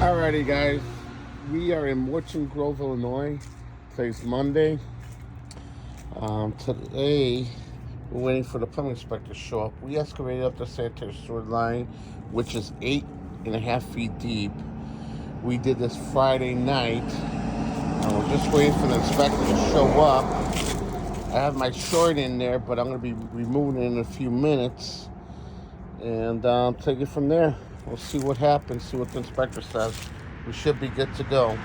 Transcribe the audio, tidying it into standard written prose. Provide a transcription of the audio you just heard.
Alrighty, guys. We are in Morton Grove, Illinois. Today's Monday. Today, we're waiting for the plumbing inspector to show up. We excavated up the sanitary sewer line, which is 8.5 feet deep. We did this Friday night. We're just waiting for the inspector to show up. I have my short in there, but I'm going to be removing it in a few minutes. And take it from there. We'll see what happens, see what the inspector says. We should be good to go.